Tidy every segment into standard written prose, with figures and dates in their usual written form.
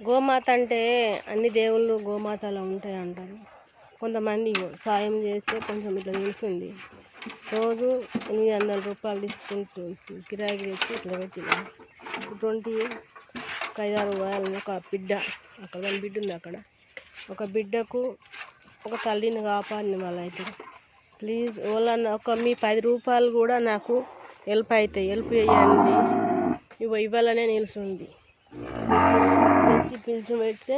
గోమాత అంటే అన్ని దేవుళ్ళు గోమాతలా ఉంటాయి అంటారు. కొంతమంది సాయం చేస్తే కొంచెం ఇట్లా నిలుస్తుంది. రోజు 800 రూపాయలు తీసుకుంటూ కిరాయికి తెచ్చి ఇట్లా పెట్టిన 20 ఒక 5-6 వారాలు ఒక బిడ్డ అక్కడ ఒక బిడ్డ ఉంది. అక్కడ ఒక బిడ్డకు ఒక తల్లిని కాపాడిన వాళ్ళు అయితే ప్లీజ్ వాళ్ళన్న ఒక మీ 10 రూపాయలు కూడా నాకు హెల్ప్ అవుతాయి. హెల్ప్ చేయండి. ఇవ్వాలనే నిలుస్తుంది. పిలిచి పెడితే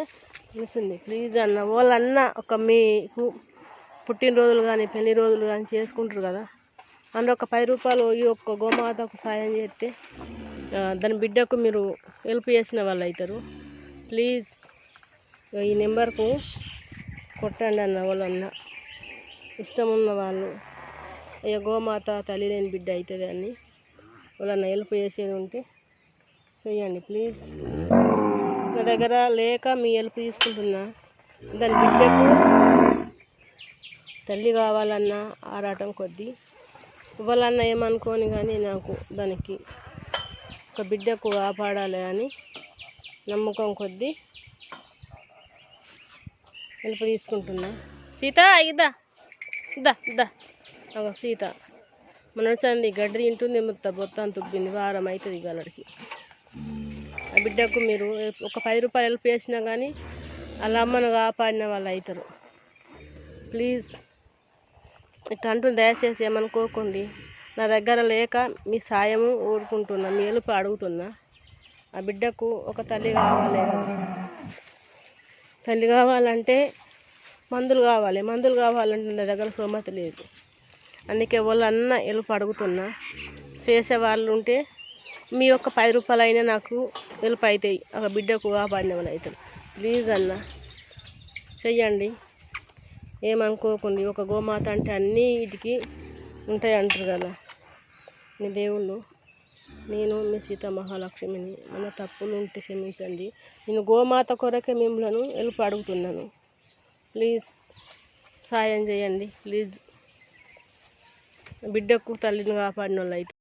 నిలుస్తుంది. ప్లీజ్ అన్న వాళ్ళన్న ఒక మీకు పుట్టినరోజులు కానీ పెళ్లి రోజులు కానీ చేసుకుంటారు కదా, అందులో ఒక 10 రూపాయలు ఈ ఒక్క గోమాతకు సాయం చేస్తే దాని బిడ్డకు మీరు హెల్ప్ చేసిన వాళ్ళు అవుతారు. ప్లీజ్ ఈ నెంబర్కు కొట్టండి అన్న. వాళ్ళన్న ఇష్టం ఉన్న వాళ్ళు అయ్యో గోమాత తల్లి లేని బిడ్డ అవుతుంది అని వాళ్ళన్న హెల్ప్ చేసేది ఉంటే చేయండి ప్లీజ్. నా దగ్గర లేక మీ హెల్ప్ తీసుకుంటున్నా. దాని బిడ్డకు తల్లి కావాలన్నా ఆరాటం కొద్దీ ఇవ్వాలన్నా ఏమనుకోని కానీ నాకు దానికి ఒక బిడ్డకు కాపాడాలి అని నమ్మకం కొద్దీ హెల్ప్ తీసుకుంటున్నా. సీత ఇద్దా ఇద్దా ఇద్దా సీత మనసంది గడ్డి తింటుంది. బొత్తం తుబ్బింది. వారం అవుతుంది గలడికి. ఆ బిడ్డకు మీరు ఒక 10 రూపాయలు హెల్ప్ చేసినా కానీ వాళ్ళ అమ్మను కాపాడిన వాళ్ళు అవుతారు. ప్లీజ్ ఇట్లా అంటుంది. దయచేసి ఏమనుకోకండి. నా దగ్గర లేక మీ సాయము ఊరుకుంటున్నా, మీ హెల్ప్ అడుగుతున్నా. ఆ బిడ్డకు ఒక తల్లి కావాలి కదా. తల్లి కావాలంటే మందులు కావాలంటే నా దగ్గర సోమత లేదు. అందుకే వాళ్ళన్న హెల్ప్ అడుగుతున్నా. చేసే వాళ్ళు ఉంటే మీ యొక్క 10 రూపాయలు అయినా నాకు హెల్ప్ అవుతాయి. ఒక బిడ్డకు కాపాడిన వాళ్ళు అవుతారు. ప్లీజ్ అన్న చెయ్యండి. ఏమనుకోకండి. ఒక గోమాత అంటే అన్నీ వీటికి ఉంటాయి అంటారు కదా. మీ దేవుళ్ళు నేను మీ సీతా మహాలక్ష్మిని. మన తప్పులు ఉంటే క్షమించండి. నేను గోమాత కొరకే మిమ్మల్ని హెల్ప్ అడుగుతున్నాను. ప్లీజ్ సాయం చేయండి. ప్లీజ్ బిడ్డకు తల్లిని కాపాడిన వాళ్ళు అయితే